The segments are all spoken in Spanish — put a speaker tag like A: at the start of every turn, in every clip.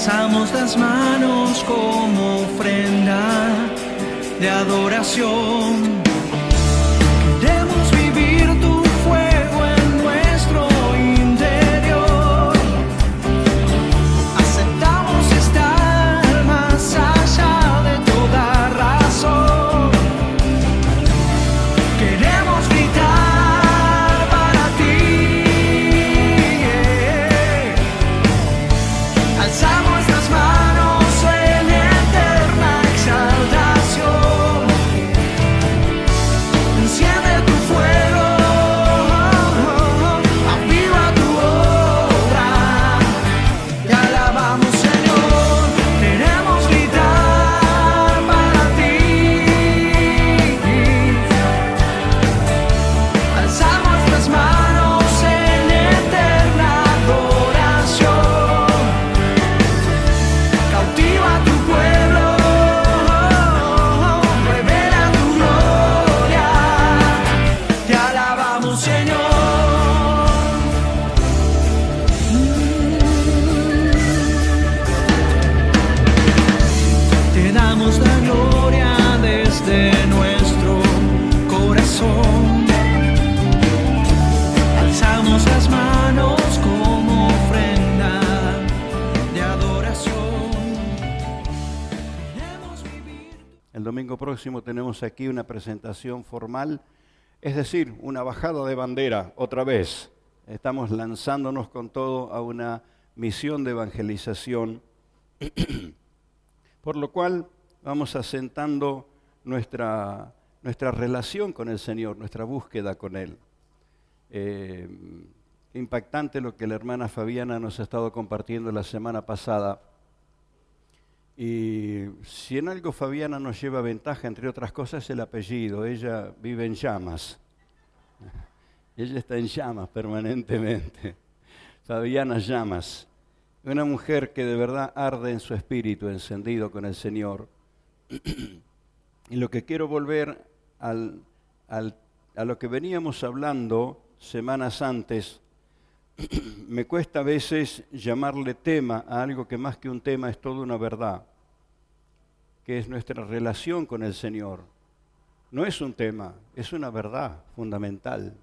A: alzamos las manos como ofrenda de adoración. Queremos vivir tu fuego en nuestro interior. Aceptamos estar más allá de toda razón. Queremos gritar para ti. Alzamos las manos en eterna exaltación. Enciende tu fuego, aviva tu obra. Te alabamos, Señor. Queremos gritar para ti. Alzamos las manos en eterna adoración. Cautiva tu pueblo, revela tu gloria. Te alabamos, Señor. Te damos la gloria desde nuestro corazón. Alzamos las manos como ofrenda de adoración. Queremos vivir.
B: El domingo próximo tenemos aquí una presentación formal, es decir, una bajada de bandera otra vez. Estamos lanzándonos con todo a una misión de evangelización, por lo cual vamos asentando nuestra relación con el Señor, nuestra búsqueda con Él. Impactante lo que la hermana Fabiana nos ha estado compartiendo la semana pasada. Y si en algo Fabiana nos lleva ventaja, entre otras cosas, es el apellido. Ella vive en llamas. Ella está en llamas permanentemente. Fabiana Llamas. Una mujer que de verdad arde en su espíritu, encendido con el Señor. Y lo que quiero volver a lo que veníamos hablando semanas antes, me cuesta a veces llamarle tema a algo que más que un tema es toda una verdad, que es nuestra relación con el Señor. No es un tema, es una verdad fundamental,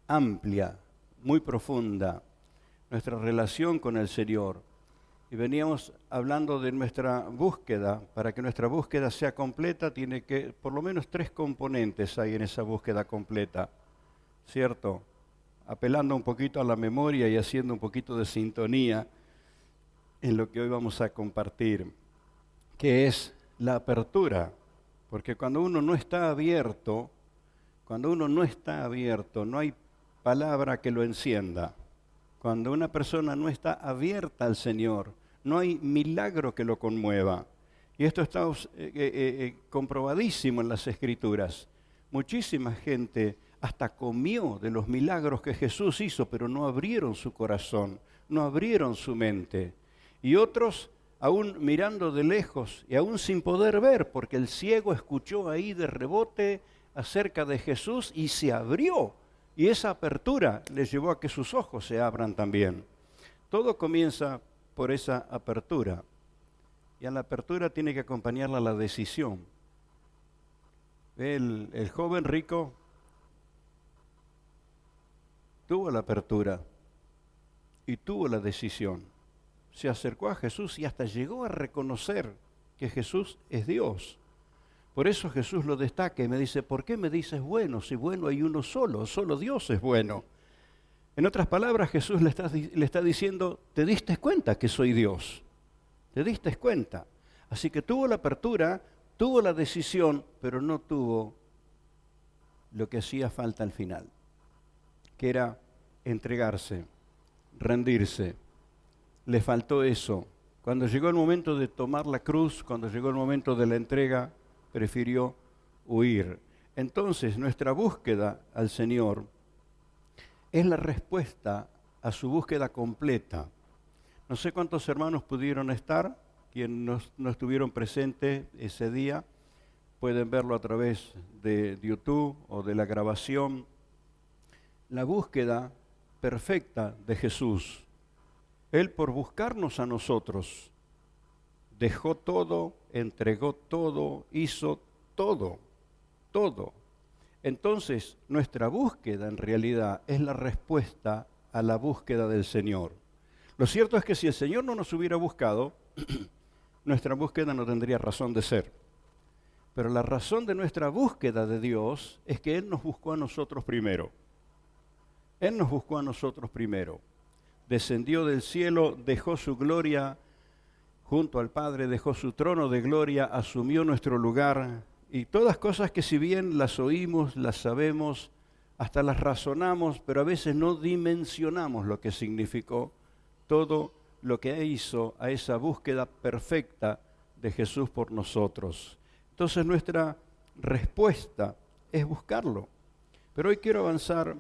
B: amplia, muy profunda, nuestra relación con el Señor. Y veníamos hablando de nuestra búsqueda. Para que nuestra búsqueda sea completa, tiene que, por lo menos 3 componentes hay en esa búsqueda completa, ¿cierto? Apelando un poquito a la memoria y haciendo un poquito de sintonía en lo que hoy vamos a compartir, que es la apertura. Porque cuando uno no está abierto, no hay palabra que lo encienda. Cuando una persona no está abierta al Señor, no hay milagro que lo conmueva. Y esto está comprobadísimo en las Escrituras. Muchísima gente hasta comió de los milagros que Jesús hizo, pero no abrieron su corazón, no abrieron su mente. Y otros, aún mirando de lejos y aún sin poder ver, porque el ciego escuchó ahí de rebote acerca de Jesús y se abrió. Y esa apertura les llevó a que sus ojos se abran también. Todo comienza por esa apertura. Y a la apertura tiene que acompañarla la decisión. El joven rico tuvo la apertura y tuvo la decisión. Se acercó a Jesús y hasta llegó a reconocer que Jesús es Dios. Por eso Jesús lo destaca y me dice, ¿por qué me dices bueno? Si bueno hay uno solo Dios es bueno. En otras palabras, Jesús le está diciendo, ¿te diste cuenta que soy Dios? ¿Te diste cuenta? Así que tuvo la apertura, tuvo la decisión, pero no tuvo lo que hacía falta al final, que era entregarse, rendirse. Le faltó eso. Cuando llegó el momento de tomar la cruz, cuando llegó el momento de la entrega, prefirió huir. Entonces, nuestra búsqueda al Señor es la respuesta a su búsqueda completa. No sé cuántos hermanos pudieron estar, quienes no estuvieron presentes ese día, pueden verlo a través de YouTube o de la grabación. La búsqueda perfecta de Jesús. Él, por buscarnos a nosotros, dejó todo, entregó todo, hizo todo, todo. Entonces, nuestra búsqueda en realidad es la respuesta a la búsqueda del Señor. Lo cierto es que si el Señor no nos hubiera buscado, nuestra búsqueda no tendría razón de ser. Pero la razón de nuestra búsqueda de Dios es que Él nos buscó a nosotros primero. Él nos buscó a nosotros primero. Descendió del cielo, dejó su gloria junto al Padre, dejó su trono de gloria, asumió nuestro lugar, y todas cosas que si bien las oímos, las sabemos, hasta las razonamos, pero a veces no dimensionamos lo que significó todo lo que hizo a esa búsqueda perfecta de Jesús por nosotros. Entonces nuestra respuesta es buscarlo. Pero hoy quiero avanzar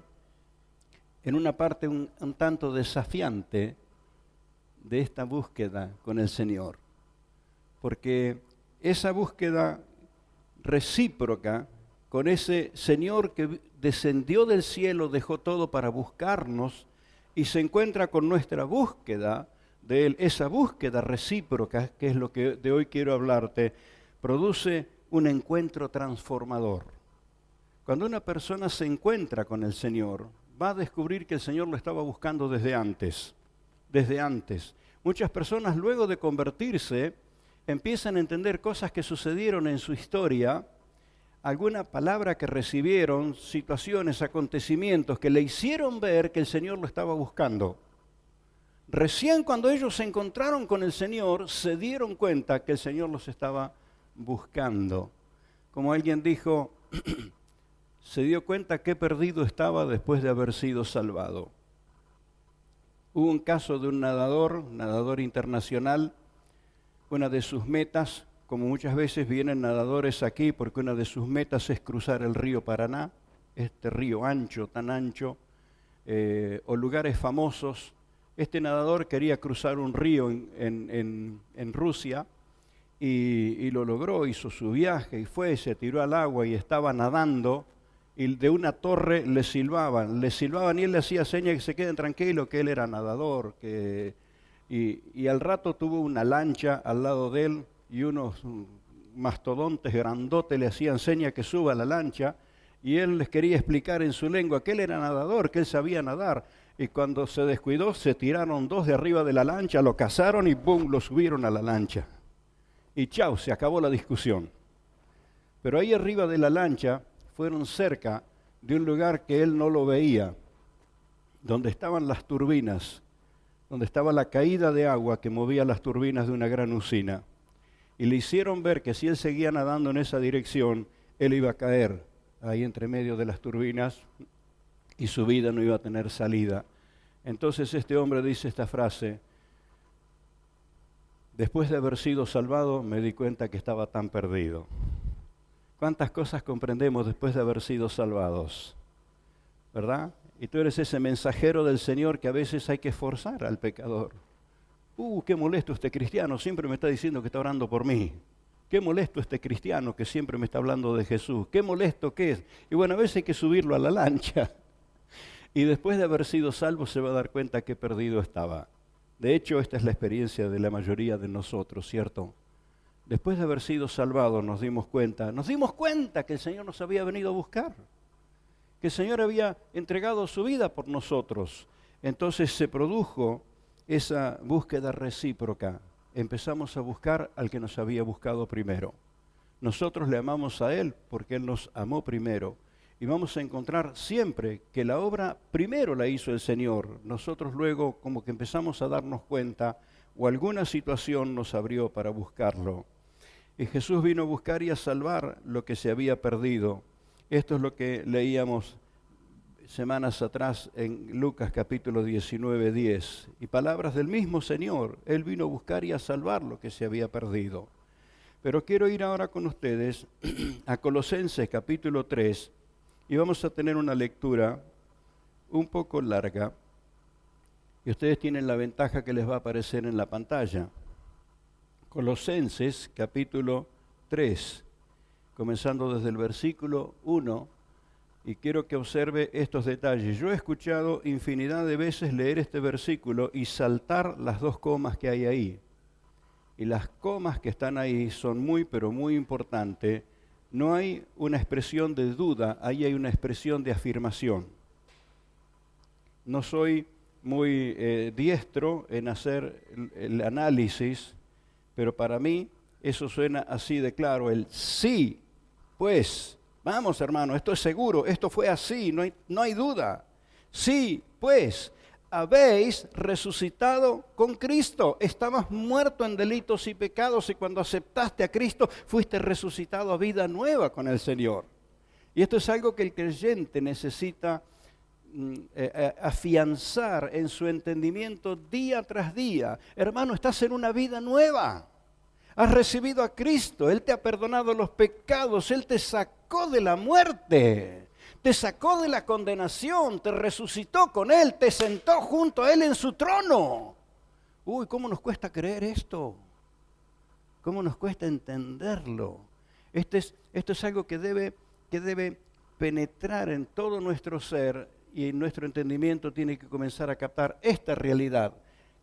B: en una parte un tanto desafiante de esta búsqueda con el Señor. Porque esa búsqueda recíproca con ese Señor que descendió del cielo, dejó todo para buscarnos y se encuentra con nuestra búsqueda de Él, esa búsqueda recíproca, que es lo que de hoy quiero hablarte, produce un encuentro transformador. Cuando una persona se encuentra con el Señor, va a descubrir que el Señor lo estaba buscando desde antes, desde antes. Muchas personas luego de convertirse empiezan a entender cosas que sucedieron en su historia, alguna palabra que recibieron, situaciones, acontecimientos que le hicieron ver que el Señor lo estaba buscando. Recién cuando ellos se encontraron con el Señor, se dieron cuenta que el Señor los estaba buscando. Como alguien dijo, se dio cuenta que perdido estaba después de haber sido salvado. Hubo un caso de un nadador internacional. Una de sus metas, como muchas veces vienen nadadores aquí, porque una de sus metas es cruzar el río Paraná, este río ancho, tan ancho, o lugares famosos. Este nadador quería cruzar un río en Rusia y lo logró, hizo su viaje y se tiró al agua y estaba nadando y de una torre le silbaban y él le hacía señas que se queden tranquilos, que él era nadador, y al rato tuvo una lancha al lado de él y unos mastodontes grandotes le hacían señas que suba la lancha y él les quería explicar en su lengua que él era nadador, que él sabía nadar. Y cuando se descuidó, se tiraron dos de arriba de la lancha, lo cazaron y ¡pum!, lo subieron a la lancha. Y chau, se acabó la discusión. Pero ahí arriba de la lancha fueron cerca de un lugar que él no lo veía, donde estaban las turbinas, donde estaba la caída de agua que movía las turbinas de una gran usina. Y le hicieron ver que si él seguía nadando en esa dirección, él iba a caer ahí entre medio de las turbinas y su vida no iba a tener salida. Entonces este hombre dice esta frase: después de haber sido salvado, me di cuenta que estaba tan perdido. ¿Cuántas cosas comprendemos después de haber sido salvados? ¿Verdad? Y tú eres ese mensajero del Señor que a veces hay que forzar al pecador. Qué molesto este cristiano, siempre me está diciendo que está orando por mí. Qué molesto este cristiano que siempre me está hablando de Jesús. Qué molesto que es. Y bueno, a veces hay que subirlo a la lancha. Y después de haber sido salvo se va a dar cuenta que perdido estaba. De hecho, esta es la experiencia de la mayoría de nosotros, ¿cierto? Después de haber sido salvados nos dimos cuenta que el Señor nos había venido a buscar, que el Señor había entregado su vida por nosotros. Entonces se produjo esa búsqueda recíproca. Empezamos a buscar al que nos había buscado primero. Nosotros le amamos a Él porque Él nos amó primero. Y vamos a encontrar siempre que la obra primero la hizo el Señor. Nosotros luego como que empezamos a darnos cuenta o alguna situación nos abrió para buscarlo. Y Jesús vino a buscar y a salvar lo que se había perdido. Esto es lo que leíamos semanas atrás en Lucas capítulo 19, 10. Y palabras del mismo Señor. Él vino a buscar y a salvar lo que se había perdido. Pero quiero ir ahora con ustedes a Colosenses capítulo 3. Y vamos a tener una lectura un poco larga. Y ustedes tienen la ventaja que les va a aparecer en la pantalla. Colosenses capítulo 3, comenzando desde el versículo 1. Y quiero que observe estos detalles. Yo he escuchado infinidad de veces leer este versículo y saltar las dos comas que hay ahí. y las comas que están ahí son muy, pero muy importantes. No hay una expresión de duda, ahí hay una expresión de afirmación. No soy muy diestro en hacer el análisis, pero para mí eso suena así de claro, el sí, pues, vamos hermano, esto es seguro, esto fue así, no hay duda. Sí, pues, habéis resucitado con Cristo. Estabas muerto en delitos y pecados y cuando aceptaste a Cristo fuiste resucitado a vida nueva con el Señor. Y esto es algo que el creyente necesita afianzar en su entendimiento día tras día. Hermano, estás en una vida nueva. Has recibido a Cristo, Él te ha perdonado los pecados, Él te sacó de la muerte. Te sacó de la condenación, te resucitó con Él, te sentó junto a Él en su trono. Uy, ¿cómo nos cuesta creer esto? ¿Cómo nos cuesta entenderlo? Esto es algo que debe penetrar en todo nuestro ser y en nuestro entendimiento tiene que comenzar a captar esta realidad.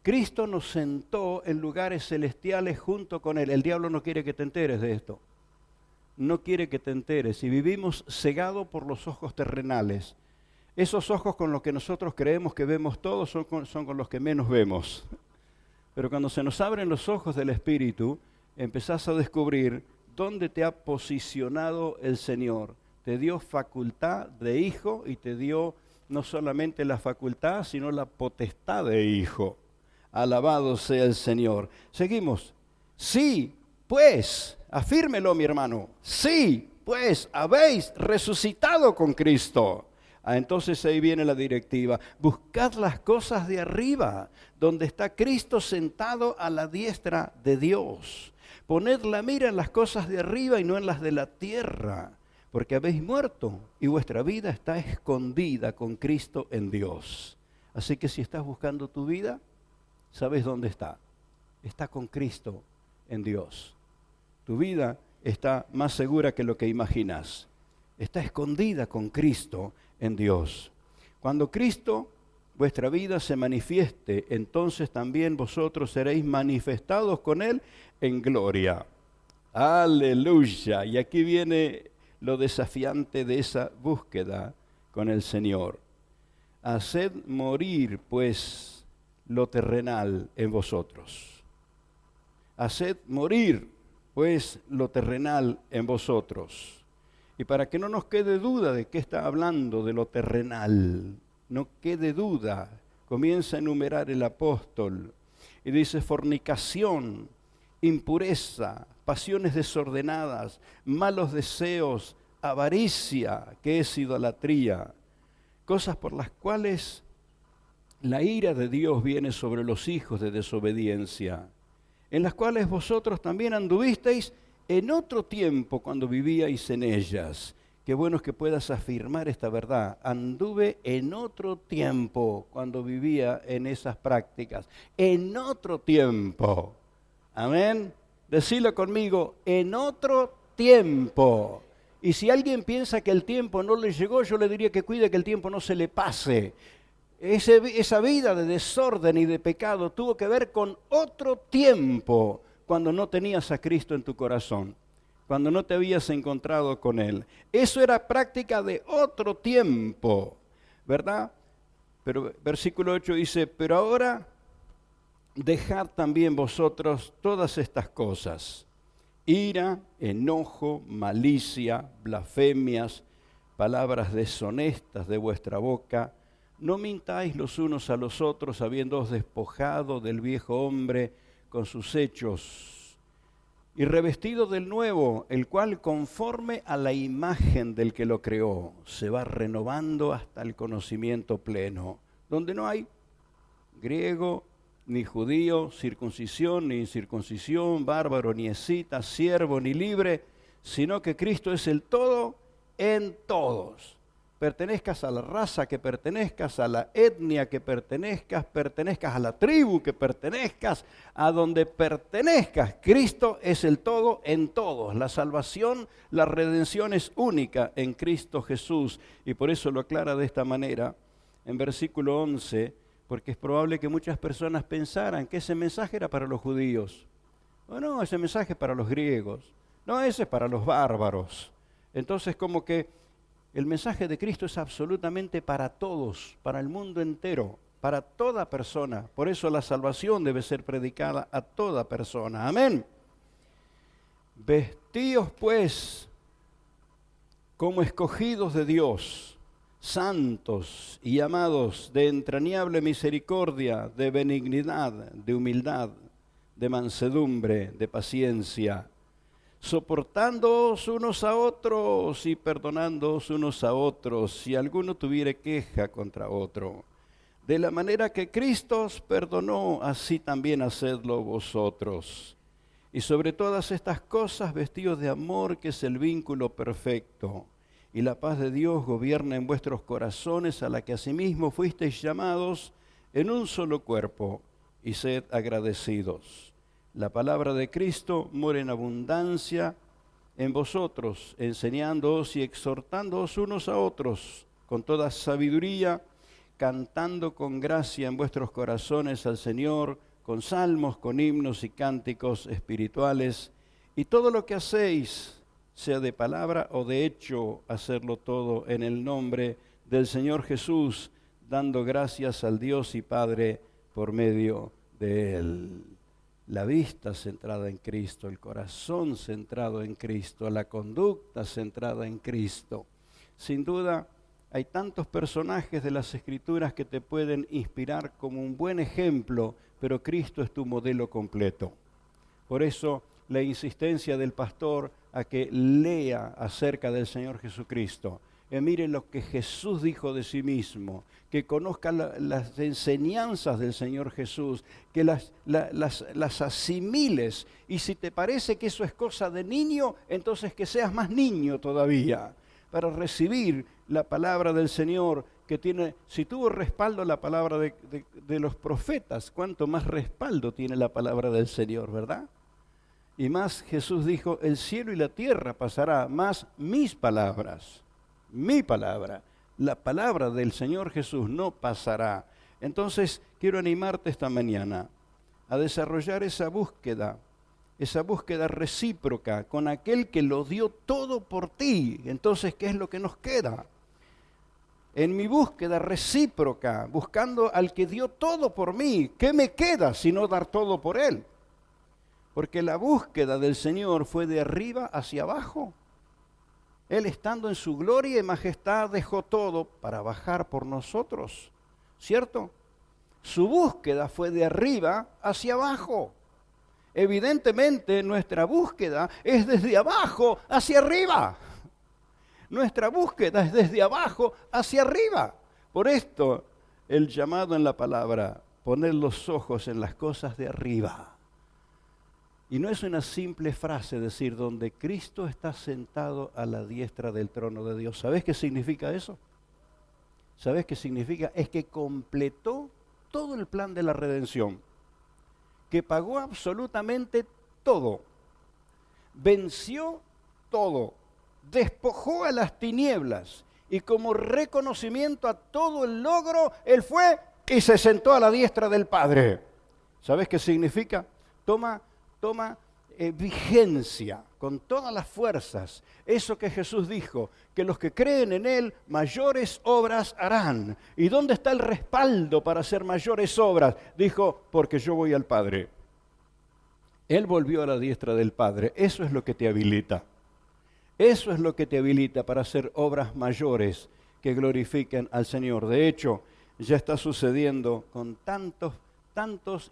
B: Cristo nos sentó en lugares celestiales junto con Él. El diablo no quiere que te enteres de esto. No quiere que te enteres y vivimos cegados por los ojos terrenales. Esos ojos con los que nosotros creemos que vemos todo son con los que menos vemos. Pero cuando se nos abren los ojos del Espíritu, empezás a descubrir dónde te ha posicionado el Señor. Te dio facultad de hijo y te dio no solamente la facultad, sino la potestad de hijo. Alabado sea el Señor. Seguimos. Sí, pues, afírmelo mi hermano, sí, pues habéis resucitado con Cristo. Entonces ahí viene la directiva, buscad las cosas de arriba, donde está Cristo sentado a la diestra de Dios. Poned la mira en las cosas de arriba y no en las de la tierra, porque habéis muerto y vuestra vida está escondida con Cristo en Dios. Así que si estás buscando tu vida, ¿sabes dónde está? Está con Cristo en Dios. Tu vida está más segura que lo que imaginas. Está escondida con Cristo en Dios. Cuando Cristo, vuestra vida, se manifieste, entonces también vosotros seréis manifestados con Él en gloria. Aleluya. Y aquí viene lo desafiante de esa búsqueda con el Señor. Haced morir, pues, lo terrenal en vosotros. Haced morir, pues, lo terrenal en vosotros. Y para que no nos quede duda de qué está hablando de lo terrenal, no quede duda, comienza a enumerar el apóstol y dice fornicación, impureza, pasiones desordenadas, malos deseos, avaricia, que es idolatría, cosas por las cuales la ira de Dios viene sobre los hijos de desobediencia, en las cuales vosotros también anduvisteis en otro tiempo cuando vivíais en ellas. Qué bueno es que puedas afirmar esta verdad. Anduve en otro tiempo cuando vivía en esas prácticas. En otro tiempo. Amén. Decilo conmigo, en otro tiempo. Y si alguien piensa que el tiempo no le llegó, yo le diría que cuide que el tiempo no se le pase. Esa vida de desorden y de pecado tuvo que ver con otro tiempo, cuando no tenías a Cristo en tu corazón, cuando no te habías encontrado con Él. Eso era práctica de otro tiempo, ¿verdad? Pero versículo 8 dice, pero ahora dejad también vosotros todas estas cosas: ira, enojo, malicia, blasfemias, palabras deshonestas de vuestra boca. No mintáis los unos a los otros, habiéndoos despojado del viejo hombre con sus hechos, y revestido del nuevo, el cual conforme a la imagen del que lo creó, se va renovando hasta el conocimiento pleno, donde no hay griego ni judío, circuncisión ni incircuncisión, bárbaro ni escita, siervo ni libre, sino que Cristo es el todo en todos. Pertenezcas a la raza que pertenezcas, a la etnia que pertenezcas a la tribu que pertenezcas, a donde pertenezcas, Cristo es el todo en todos. La salvación, la redención es única en Cristo Jesús. Y por eso lo aclara de esta manera en versículo 11, porque es probable que muchas personas pensaran que ese mensaje era para los judíos. Oh, no, ese mensaje es para los griegos. No, ese es para los bárbaros. Entonces, como que el mensaje de Cristo es absolutamente para todos, para el mundo entero, para toda persona. Por eso la salvación debe ser predicada a toda persona. Amén. Vestíos pues como escogidos de Dios, santos y amados, de entrañable misericordia, de benignidad, de humildad, de mansedumbre, de paciencia, soportándoos unos a otros y perdonándoos unos a otros, si alguno tuviere queja contra otro. De la manera que Cristo os perdonó, así también hacedlo vosotros. Y sobre todas estas cosas, vestidos de amor, que es el vínculo perfecto. Y la paz de Dios gobierna en vuestros corazones, a la que asimismo fuisteis llamados en un solo cuerpo, y sed agradecidos. La palabra de Cristo mora en abundancia en vosotros, enseñándoos y exhortándoos unos a otros, con toda sabiduría, cantando con gracia en vuestros corazones al Señor, con salmos, con himnos y cánticos espirituales, y todo lo que hacéis, sea de palabra o de hecho, hacerlo todo en el nombre del Señor Jesús, dando gracias al Dios y Padre por medio de Él. La vista centrada en Cristo, el corazón centrado en Cristo, la conducta centrada en Cristo. Sin duda, hay tantos personajes de las Escrituras que te pueden inspirar como un buen ejemplo, pero Cristo es tu modelo completo. Por eso, la insistencia del pastor a que lea acerca del Señor Jesucristo. Mire lo que Jesús dijo de sí mismo, que conozca las enseñanzas del Señor Jesús, que las asimiles, y si te parece que eso es cosa de niño, entonces que seas más niño todavía, para recibir la palabra del Señor, que tiene, si tuvo respaldo la palabra de los profetas, cuánto más respaldo tiene la palabra del Señor, ¿verdad? Y más Jesús dijo, el cielo y la tierra pasará, más mis palabras, mi palabra, la palabra del Señor Jesús no pasará. Entonces quiero animarte esta mañana a desarrollar esa búsqueda recíproca con aquel que lo dio todo por ti. Entonces, ¿qué es lo que nos queda? En mi búsqueda recíproca, buscando al que dio todo por mí, ¿qué me queda sino dar todo por él? Porque la búsqueda del Señor fue de arriba hacia abajo. Él, estando en su gloria y majestad, dejó todo para bajar por nosotros, ¿cierto? Su búsqueda fue de arriba hacia abajo. Evidentemente, nuestra búsqueda es desde abajo hacia arriba. Nuestra búsqueda es desde abajo hacia arriba. Por esto, el llamado en la palabra, poner los ojos en las cosas de arriba. Y no es una simple frase decir, donde Cristo está sentado a la diestra del trono de Dios. ¿Sabes qué significa eso? ¿Sabes qué significa? Es que completó todo el plan de la redención, que pagó absolutamente todo, venció todo, despojó a las tinieblas, y como reconocimiento a todo el logro, Él fue y se sentó a la diestra del Padre. ¿Sabes qué significa? Toma vigencia con todas las fuerzas. Eso que Jesús dijo, que los que creen en Él mayores obras harán. ¿Y dónde está el respaldo para hacer mayores obras? Dijo, porque yo voy al Padre. Él volvió a la diestra del Padre. Eso es lo que te habilita. Eso es lo que te habilita para hacer obras mayores que glorifiquen al Señor. De hecho, ya está sucediendo con tantos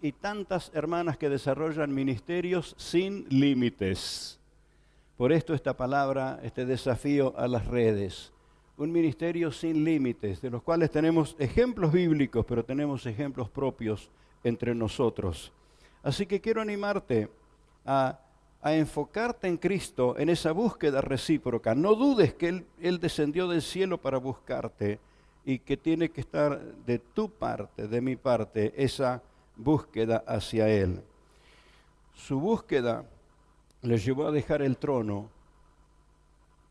B: y tantas hermanas que desarrollan ministerios sin límites. Por esto esta palabra, este desafío a las redes. Un ministerio sin límites, de los cuales tenemos ejemplos bíblicos, pero tenemos ejemplos propios entre nosotros. Así que quiero animarte a enfocarte en Cristo, en esa búsqueda recíproca. No dudes que Él descendió del cielo para buscarte y que tiene que estar de tu parte, de mi parte, esa búsqueda hacia Él. Su búsqueda le llevó a dejar el trono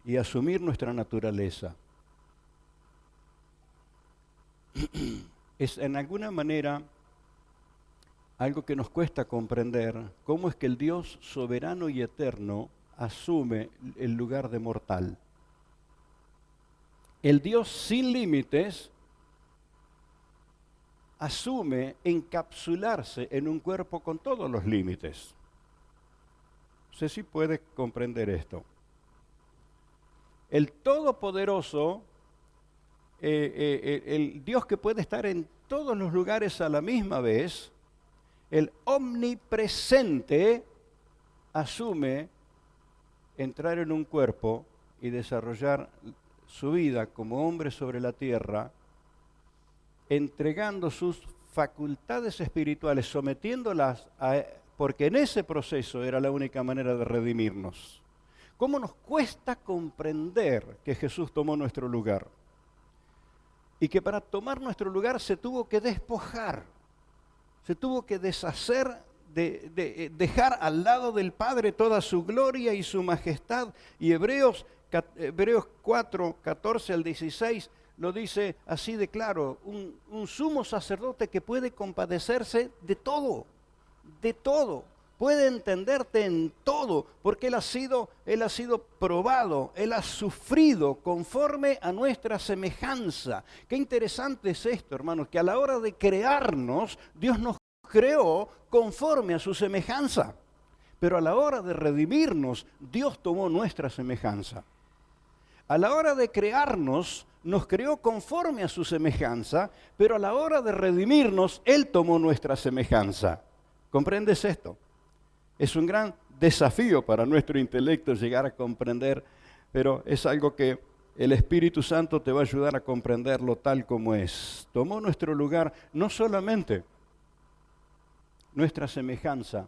B: y asumir nuestra naturaleza. Es en alguna manera algo que nos cuesta comprender, cómo es que el Dios soberano y eterno asume el lugar de mortal. El Dios sin límites asume encapsularse en un cuerpo con todos los límites. No sé si puede comprender esto. El Todopoderoso, el Dios que puede estar en todos los lugares a la misma vez, el omnipresente, asume entrar en un cuerpo y desarrollar su vida como hombre sobre la tierra, entregando sus facultades espirituales, sometiéndolas porque en ese proceso era la única manera de redimirnos. ¿Cómo nos cuesta comprender que Jesús tomó nuestro lugar? Y que para tomar nuestro lugar se tuvo que despojar, se tuvo que deshacer, dejar al lado del Padre toda su gloria y su majestad. Y Hebreos 4, 14 al 16 lo dice así de claro: un sumo sacerdote que puede compadecerse de todo, puede entenderte en todo, porque Él ha sido probado, Él ha sufrido conforme a nuestra semejanza. Qué interesante es esto, hermanos, que a la hora de crearnos, Dios nos creó conforme a su semejanza, pero a la hora de redimirnos, Dios tomó nuestra semejanza. A la hora de crearnos, nos creó conforme a su semejanza, pero a la hora de redimirnos, Él tomó nuestra semejanza. ¿Comprendes esto? Es un gran desafío para nuestro intelecto llegar a comprender, pero es algo que el Espíritu Santo te va a ayudar a comprenderlo tal como es. Tomó nuestro lugar, no solamente nuestra semejanza,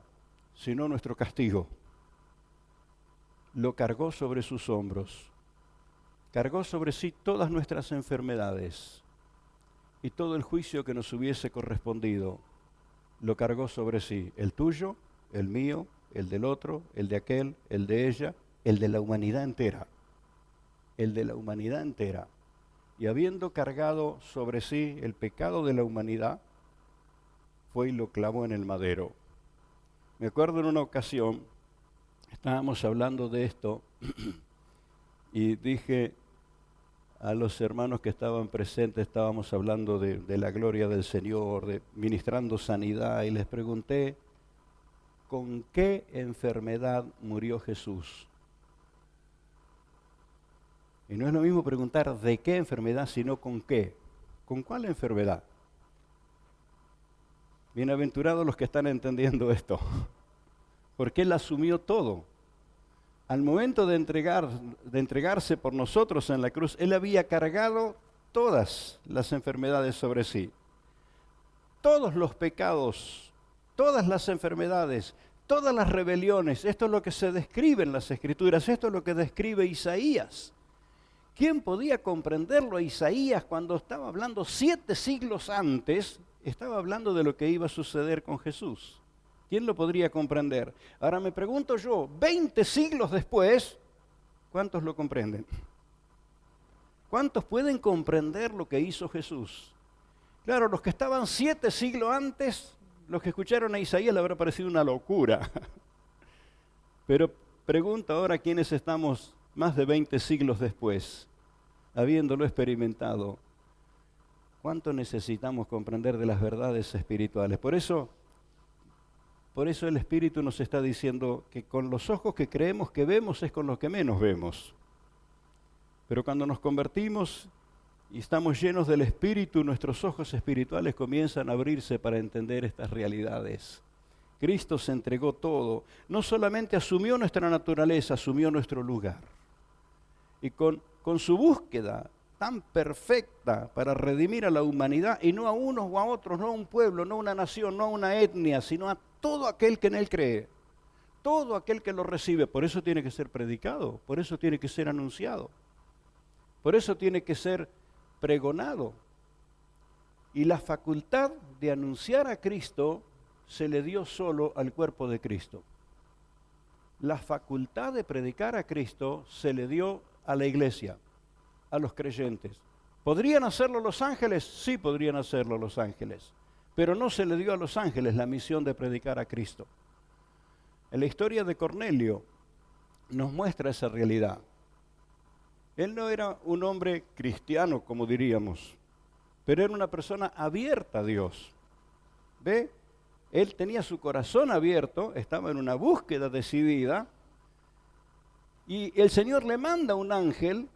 B: sino nuestro castigo. Lo cargó sobre sus hombros. Cargó sobre sí todas nuestras enfermedades y todo el juicio que nos hubiese correspondido. Lo cargó sobre sí, el tuyo, el mío, el del otro, el de aquel, el de ella, el de la humanidad entera. El de la humanidad entera. Y habiendo cargado sobre sí el pecado de la humanidad, fue y lo clavó en el madero. Me acuerdo en una ocasión, estábamos hablando de esto, y dije a los hermanos que estaban presentes, estábamos hablando de la gloria del Señor, ministrando sanidad, y les pregunté, ¿con qué enfermedad murió Jesús? Y no es lo mismo preguntar de qué enfermedad, sino con qué. ¿Con cuál enfermedad? Bienaventurados los que están entendiendo esto, porque Él asumió todo. Al momento de entregarse por nosotros en la cruz, Él había cargado todas las enfermedades sobre sí. Todos los pecados, todas las enfermedades, todas las rebeliones. Esto es lo que se describe en las Escrituras, esto es lo que describe Isaías. ¿Quién podía comprenderlo a Isaías cuando estaba hablando 7 siglos antes? Estaba hablando de lo que iba a suceder con Jesús. ¿Quién lo podría comprender? Ahora me pregunto yo, 20 siglos después, ¿cuántos lo comprenden? ¿Cuántos pueden comprender lo que hizo Jesús? Claro, los que estaban 7 siglos antes, los que escucharon a Isaías le habrá parecido una locura. Pero pregunto ahora quiénes estamos más de 20 siglos después, habiéndolo experimentado. ¿Cuánto necesitamos comprender de las verdades espirituales? Por eso el Espíritu nos está diciendo que con los ojos que creemos que vemos es con los que menos vemos. Pero cuando nos convertimos y estamos llenos del Espíritu, nuestros ojos espirituales comienzan a abrirse para entender estas realidades. Cristo se entregó todo. No solamente asumió nuestra naturaleza, asumió nuestro lugar. Y con su búsqueda tan perfecta para redimir a la humanidad, y no a unos o a otros, no a un pueblo, no a una nación, no a una etnia, sino a todo aquel que en Él cree, todo aquel que lo recibe. Por eso tiene que ser predicado, por eso tiene que ser anunciado, por eso tiene que ser pregonado. Y la facultad de anunciar a Cristo se le dio solo al cuerpo de Cristo. La facultad de predicar a Cristo se le dio a la iglesia, a los creyentes. ¿Podrían hacerlo los ángeles? Sí, podrían hacerlo los ángeles. pero no se le dio a los ángeles la misión de predicar a Cristo. En la historia de Cornelio nos muestra esa realidad. Él no era un hombre cristiano, como diríamos, pero era una persona abierta a Dios. ¿Ve? Él tenía su corazón abierto, estaba en una búsqueda decidida, y el Señor le manda un ángel,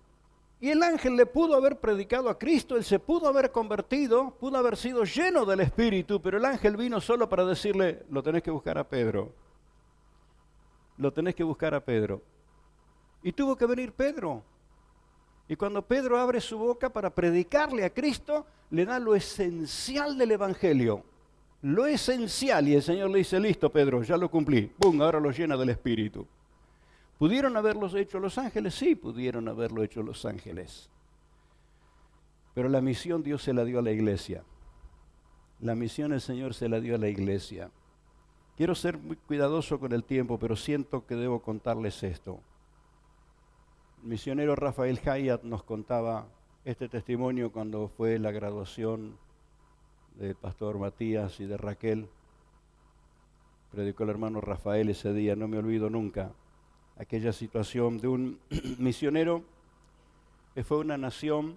B: y el ángel le pudo haber predicado a Cristo, él se pudo haber convertido, pudo haber sido lleno del Espíritu, pero el ángel vino solo para decirle, lo tenés que buscar a Pedro. Lo tenés que buscar a Pedro. Y tuvo que venir Pedro. Y cuando Pedro abre su boca para predicarle a Cristo, le da lo esencial del Evangelio. Lo esencial. Y el Señor le dice, listo Pedro, ya lo cumplí. ¡Bum! Ahora lo llena del Espíritu. ¿Pudieron haberlo hecho los ángeles? Sí, pudieron haberlo hecho los ángeles. Pero la misión Dios se la dio a la iglesia. La misión el Señor se la dio a la iglesia. Quiero ser muy cuidadoso con el tiempo, pero siento que debo contarles esto. El misionero Rafael Hayat nos contaba este testimonio cuando fue la graduación del pastor Matías y de Raquel. Predicó el hermano Rafael ese día, no me olvido nunca. Aquella situación de un misionero que fue a una nación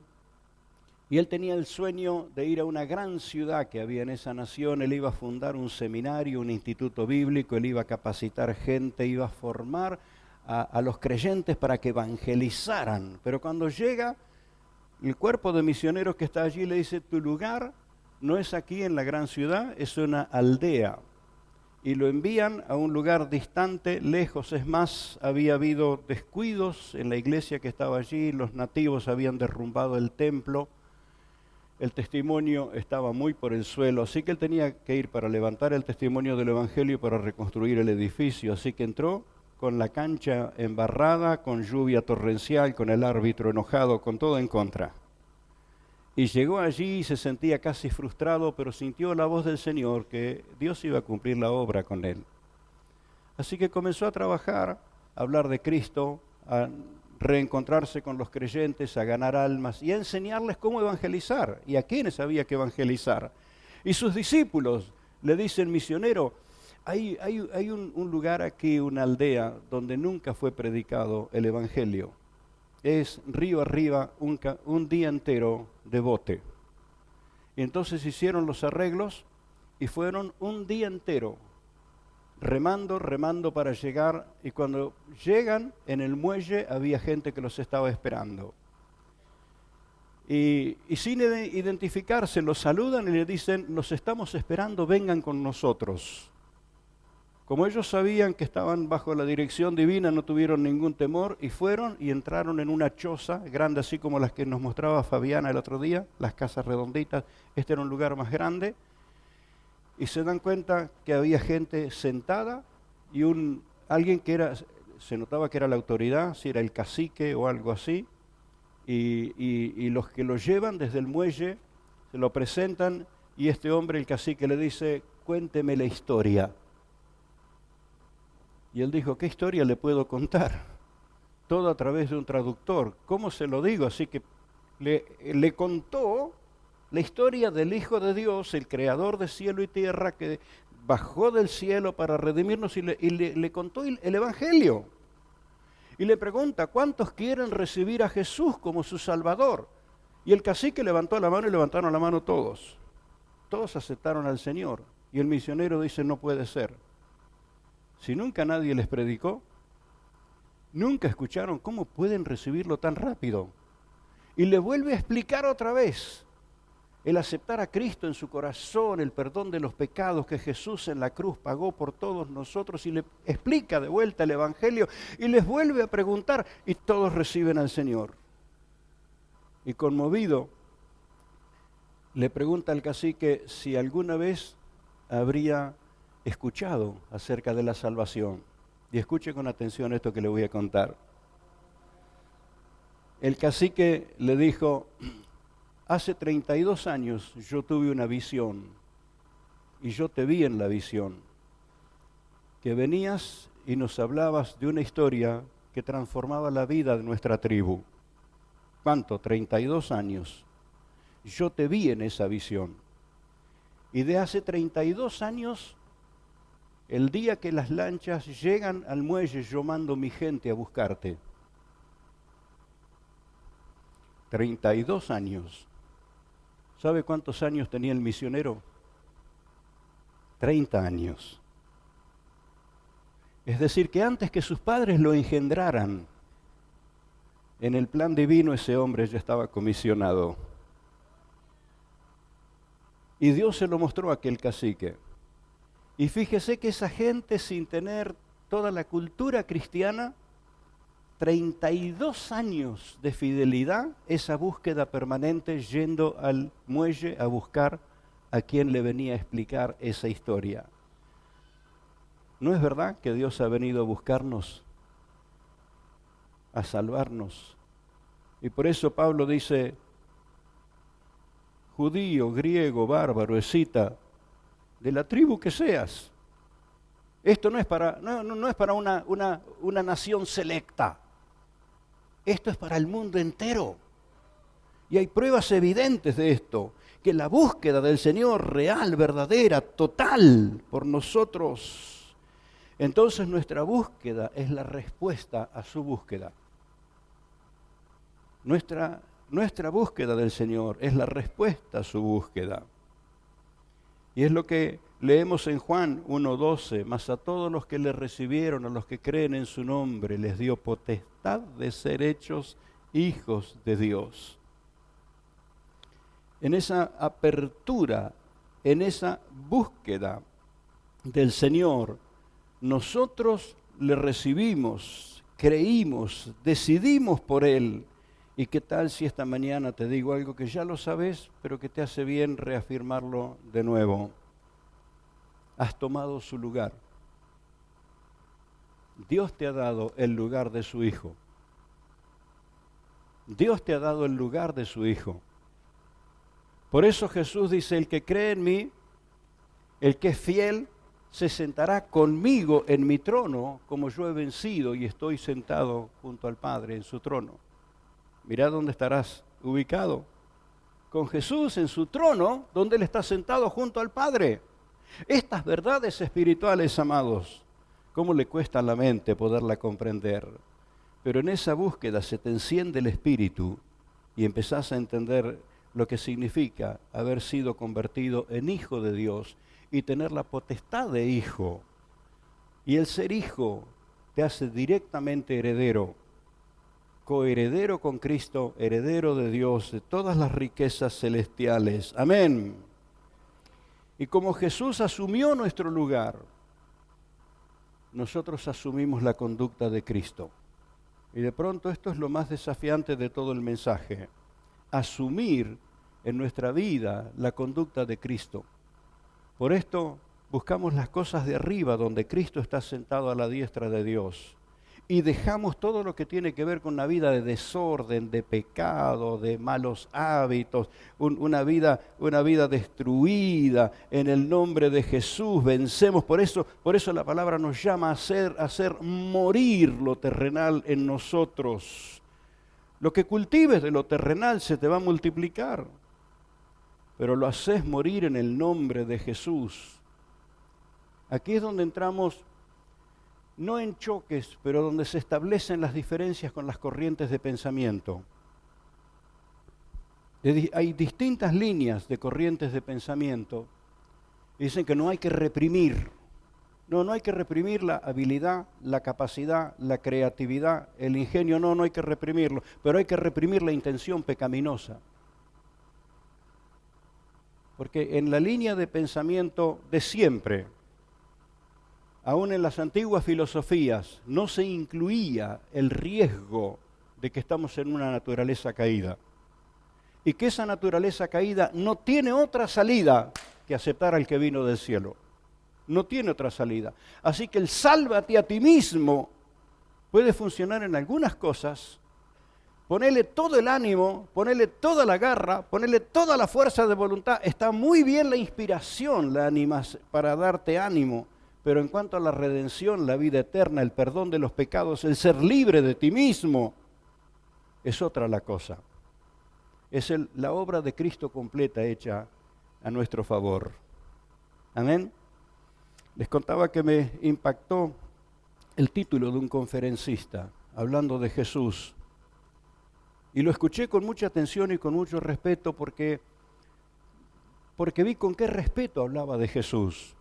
B: y él tenía el sueño de ir a una gran ciudad que había en esa nación. Él iba a fundar un seminario, un instituto bíblico, él iba a capacitar gente, iba a formar a los creyentes para que evangelizaran. Pero cuando llega, el cuerpo de misioneros que está allí le dice, tu lugar no es aquí en la gran ciudad, es una aldea. Y lo envían a un lugar distante, lejos. Es más, había habido descuidos en la iglesia que estaba allí, los nativos habían derrumbado el templo, el testimonio estaba muy por el suelo, así que él tenía que ir para levantar el testimonio del Evangelio para reconstruir el edificio. Así que entró con la cancha embarrada, con lluvia torrencial, con el árbitro enojado, con todo en contra. Y llegó allí y se sentía casi frustrado, pero sintió la voz del Señor que Dios iba a cumplir la obra con él. Así que comenzó a trabajar, a hablar de Cristo, a reencontrarse con los creyentes, a ganar almas y a enseñarles cómo evangelizar y a quiénes había que evangelizar. Y sus discípulos le dicen, misionero, hay un lugar aquí, una aldea, donde nunca fue predicado el Evangelio. Es río arriba, un día entero de bote. Y entonces hicieron los arreglos y fueron un día entero remando para llegar, y cuando llegan en el muelle había gente que los estaba esperando. Y sin identificarse los saludan y le dicen, los estamos esperando, vengan con nosotros. Como ellos sabían que estaban bajo la dirección divina, no tuvieron ningún temor y fueron y entraron en una choza grande, así como las que nos mostraba Fabiana el otro día, las casas redonditas. Este era un lugar más grande. Y se dan cuenta que había gente sentada y alguien que se notaba que era la autoridad, si era el cacique o algo así. Y los que lo llevan desde el muelle se lo presentan y este hombre, el cacique, le dice, cuénteme la historia. Y él dijo, ¿qué historia le puedo contar? Todo a través de un traductor. ¿Cómo se lo digo? Así que le contó la historia del Hijo de Dios, el creador de cielo y tierra, que bajó del cielo para redimirnos y le contó el Evangelio. Y le pregunta, ¿cuántos quieren recibir a Jesús como su Salvador? Y el cacique levantó la mano y levantaron la mano todos. Todos aceptaron al Señor. Y el misionero dice, no puede ser. Si nunca nadie les predicó, nunca escucharon, ¿cómo pueden recibirlo tan rápido? Y le vuelve a explicar otra vez el aceptar a Cristo en su corazón, el perdón de los pecados que Jesús en la cruz pagó por todos nosotros, y le explica de vuelta el Evangelio y les vuelve a preguntar y todos reciben al Señor. Y conmovido, le pregunta al cacique si alguna vez habría escuchado acerca de la salvación. Y escuche con atención esto que le voy a contar. El cacique le dijo, hace 32 años yo tuve una visión y yo te vi en la visión, que venías y nos hablabas de una historia que transformaba la vida de nuestra tribu. ¿Cuánto? 32 años. Yo te vi en esa visión. Y de hace 32 años, el día que las lanchas llegan al muelle, yo mando mi gente a buscarte. 32 años. ¿Sabe cuántos años tenía el misionero? 30 años. Es decir, que antes que sus padres lo engendraran, en el plan divino ese hombre ya estaba comisionado. Y Dios se lo mostró a aquel cacique. Y fíjese que esa gente, sin tener toda la cultura cristiana, 32 años de fidelidad, esa búsqueda permanente, yendo al muelle a buscar a quien le venía a explicar esa historia. ¿No es verdad que Dios ha venido a buscarnos, a salvarnos? Y por eso Pablo dice, judío, griego, bárbaro, escita, de la tribu que seas. Esto no es para, no es para una nación selecta. Esto es para el mundo entero. Y hay pruebas evidentes de esto, que la búsqueda del Señor real, verdadera, total por nosotros. Entonces nuestra búsqueda es la respuesta a su búsqueda. Nuestra búsqueda del Señor es la respuesta a su búsqueda. Y es lo que leemos en Juan 1:12, mas a todos los que le recibieron, a los que creen en su nombre, les dio potestad de ser hechos hijos de Dios. En esa apertura, en esa búsqueda del Señor, nosotros le recibimos, creímos, decidimos por Él. ¿Y qué tal si esta mañana te digo algo que ya lo sabes, pero que te hace bien reafirmarlo de nuevo? Has tomado su lugar. Dios te ha dado el lugar de su Hijo. Dios te ha dado el lugar de su Hijo. Por eso Jesús dice, el que cree en mí, el que es fiel, se sentará conmigo en mi trono, como yo he vencido y estoy sentado junto al Padre en su trono. Mirá dónde estarás ubicado. Con Jesús en su trono, donde Él está sentado junto al Padre. Estas verdades espirituales, amados, ¿cómo le cuesta a la mente poderla comprender? Pero en esa búsqueda se te enciende el espíritu y empezás a entender lo que significa haber sido convertido en hijo de Dios y tener la potestad de hijo. Y el ser hijo te hace directamente heredero, coheredero con Cristo, heredero de Dios, de todas las riquezas celestiales. Amén. Y como Jesús asumió nuestro lugar, nosotros asumimos la conducta de Cristo. Y de pronto esto es lo más desafiante de todo el mensaje. Asumir en nuestra vida la conducta de Cristo. Por esto buscamos las cosas de arriba, donde Cristo está sentado a la diestra de Dios. Y dejamos todo lo que tiene que ver con una vida de desorden, de pecado, de malos hábitos, una vida destruida. En el nombre de Jesús vencemos. Por eso la palabra nos llama a hacer morir lo terrenal en nosotros. Lo que cultives de lo terrenal se te va a multiplicar, pero lo haces morir en el nombre de Jesús. Aquí es donde entramos, no en choques, pero donde se establecen las diferencias con las corrientes de pensamiento. Hay distintas líneas de corrientes de pensamiento. Dicen que no hay que reprimir. No hay que reprimir la habilidad, la capacidad, la creatividad, el ingenio. No hay que reprimirlo. Pero hay que reprimir la intención pecaminosa. Porque en la línea de pensamiento de siempre, aún en las antiguas filosofías, no se incluía el riesgo de que estamos en una naturaleza caída. Y que esa naturaleza caída no tiene otra salida que aceptar al que vino del cielo. No tiene otra salida. Así que el sálvate a ti mismo puede funcionar en algunas cosas. Ponerle todo el ánimo, ponerle toda la garra, ponerle toda la fuerza de voluntad. Está muy bien la inspiración, la animación para darte ánimo. Pero en cuanto a la redención, la vida eterna, el perdón de los pecados, el ser libre de ti mismo, es otra la cosa. Es la obra de Cristo completa hecha a nuestro favor. Amén. Les contaba que me impactó el título de un conferencista hablando de Jesús. Y lo escuché con mucha atención y con mucho respeto porque vi con qué respeto hablaba de Jesús.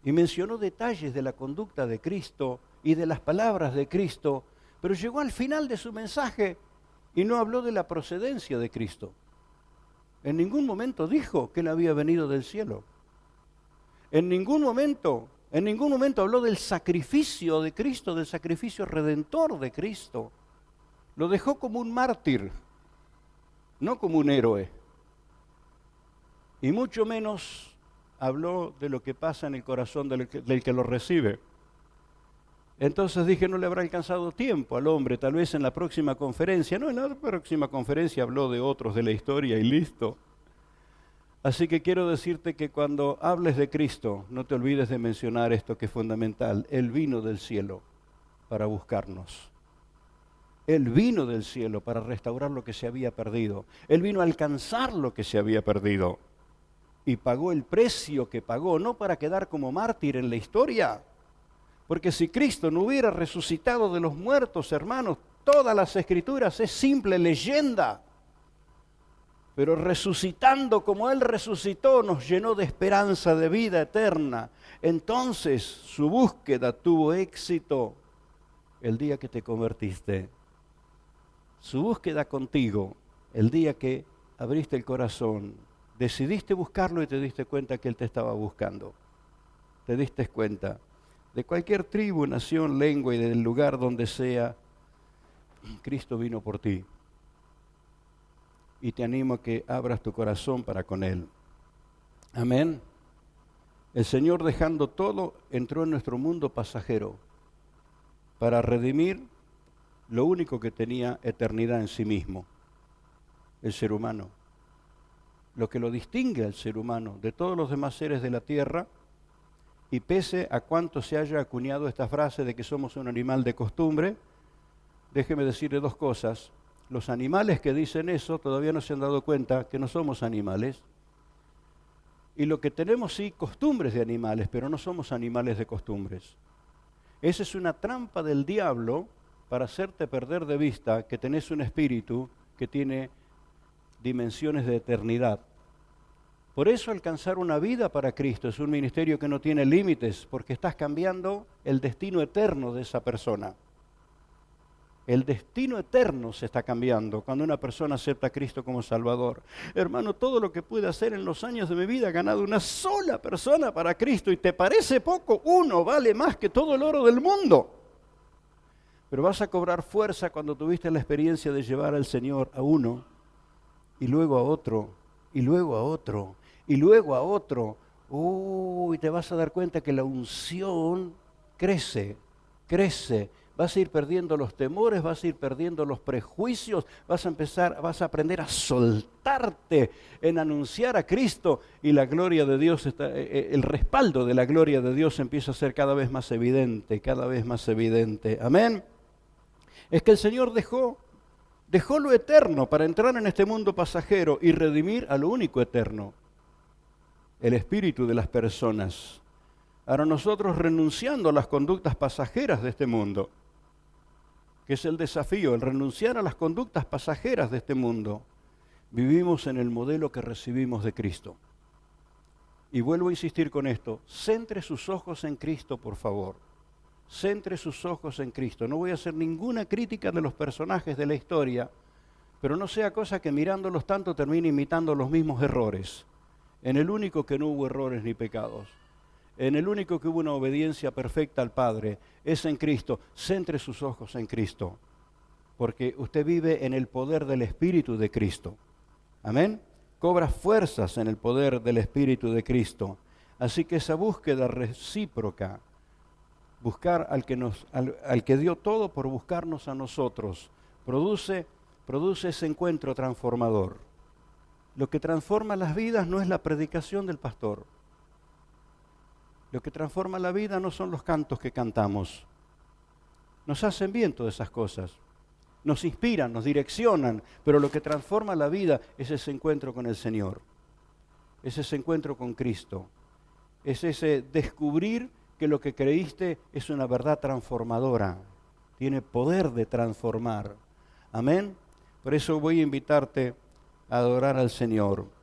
B: Y mencionó detalles de la conducta de Cristo y de las palabras de Cristo, pero llegó al final de su mensaje y no habló de la procedencia de Cristo. En ningún momento dijo que él había venido del cielo. En ningún momento habló del sacrificio de Cristo, del sacrificio redentor de Cristo. Lo dejó como un mártir, no como un héroe. Y mucho menos habló de lo que pasa en el corazón del que lo recibe. Entonces dije, no le habrá alcanzado tiempo al hombre, tal vez en la próxima conferencia. No, en la próxima conferencia habló de otros de la historia y listo. Así que quiero decirte que cuando hables de Cristo, no te olvides de mencionar esto que es fundamental. Él vino del cielo para buscarnos. Él vino del cielo para restaurar lo que se había perdido. Él vino a alcanzar lo que se había perdido. Y pagó el precio que pagó, no para quedar como mártir en la historia. Porque si Cristo no hubiera resucitado de los muertos, hermanos, todas las Escrituras es simple leyenda. Pero resucitando como Él resucitó, nos llenó de esperanza, de vida eterna. Entonces su búsqueda tuvo éxito el día que te convertiste. Su búsqueda contigo, el día que abriste el corazón, decidiste buscarlo y te diste cuenta que Él te estaba buscando. Te diste cuenta. De cualquier tribu, nación, lengua y del lugar donde sea, Cristo vino por ti. Y te animo a que abras tu corazón para con Él. Amén. El Señor, dejando todo, entró en nuestro mundo pasajero para redimir lo único que tenía eternidad en sí mismo, el ser humano. Lo que lo distingue al ser humano de todos los demás seres de la tierra, y pese a cuánto se haya acuñado esta frase de que somos un animal de costumbre, déjeme decirle dos cosas. Los animales que dicen eso todavía no se han dado cuenta que no somos animales. Y lo que tenemos sí, costumbres de animales, pero no somos animales de costumbres. Esa es una trampa del diablo para hacerte perder de vista que tenés un espíritu que tiene dimensiones de eternidad. Por eso alcanzar una vida para Cristo es un ministerio que no tiene límites, porque estás cambiando el destino eterno de esa persona. El destino eterno se está cambiando cuando una persona acepta a Cristo como Salvador. Hermano, todo lo que pude hacer en los años de mi vida, he ganado una sola persona para Cristo. ¿Y te parece poco? Uno vale más que todo el oro del mundo. Pero vas a cobrar fuerza cuando tuviste la experiencia de llevar al Señor a uno, y luego a otro, y luego a otro, y luego a otro. Y te vas a dar cuenta que la unción crece, crece. Vas a ir perdiendo los temores, vas a ir perdiendo los prejuicios, vas a aprender a soltarte en anunciar a Cristo, y la gloria de Dios, el respaldo de la gloria de Dios empieza a ser cada vez más evidente, cada vez más evidente. Amén. Es que el Señor dejó lo eterno para entrar en este mundo pasajero y redimir a lo único eterno, el espíritu de las personas. Ahora nosotros, renunciando a las conductas pasajeras de este mundo, que es el desafío, el renunciar a las conductas pasajeras de este mundo, vivimos en el modelo que recibimos de Cristo. Y vuelvo a insistir con esto, centre sus ojos en Cristo, por favor. Centre sus ojos en Cristo. No voy a hacer ninguna crítica de los personajes de la historia, pero no sea cosa que mirándolos tanto termine imitando los mismos errores. En el único que no hubo errores ni pecados, en el único que hubo una obediencia perfecta al Padre, es en Cristo. Centre sus ojos en Cristo, porque usted vive en el poder del Espíritu de Cristo. Amén. Cobra fuerzas en el poder del Espíritu de Cristo. Así que esa búsqueda recíproca, buscar al que dio todo por buscarnos a nosotros, produce ese encuentro transformador. Lo que transforma las vidas no es la predicación del pastor. Lo que transforma la vida no son los cantos que cantamos. Nos hacen bien todas esas cosas. Nos inspiran, nos direccionan, pero lo que transforma la vida es ese encuentro con el Señor. Es ese encuentro con Cristo. es ese descubrir que lo que creíste es una verdad transformadora, tiene poder de transformar. Amén. Por eso voy a invitarte a adorar al Señor.